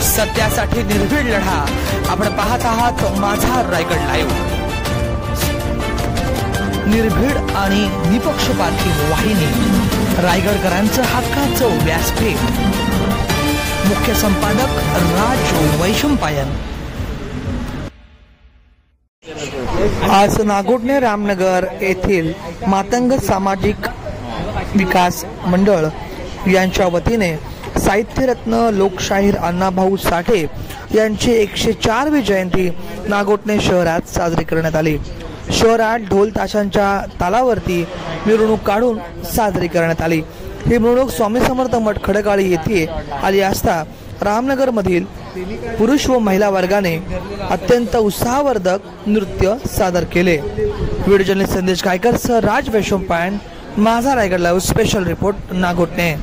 सत्यासाठी निर्भीड लढा। आपण पाहत आहात माझा रायगड लाईव्ह। निर्भीड आणि निपक्षपाती वाहिनी, रायगडकरांचं हक्काचं व्यासपीठ। मुख्य संपादक राज वैशंपायन। आज नागोठणे रामनगर येथील मातंग सामाजिक विकास मंडळ यांच्या वतीने साहित्यरत्न लोकशाहीर अण्णाभाऊ साठे यांची 104वी जयंती नागोठणे शहरात साजरी करण्यात आली। शहरात ढोल ताशांच्या तालावरती मिरवणूक काढून साजरी करण्यात आली। ही मिरवणूक स्वामी समर्थ मठ खडकाळी येथे आली असता रामनगर मधील पुरुष व महिला वर्गाने अत्यंत उत्साहवर्धक नृत्य सादर केले। व्हिडिओ जर्नलिस्ट संदेश गायकर सह राज वैशंपायन, माझा Raigad live special report Nagothane.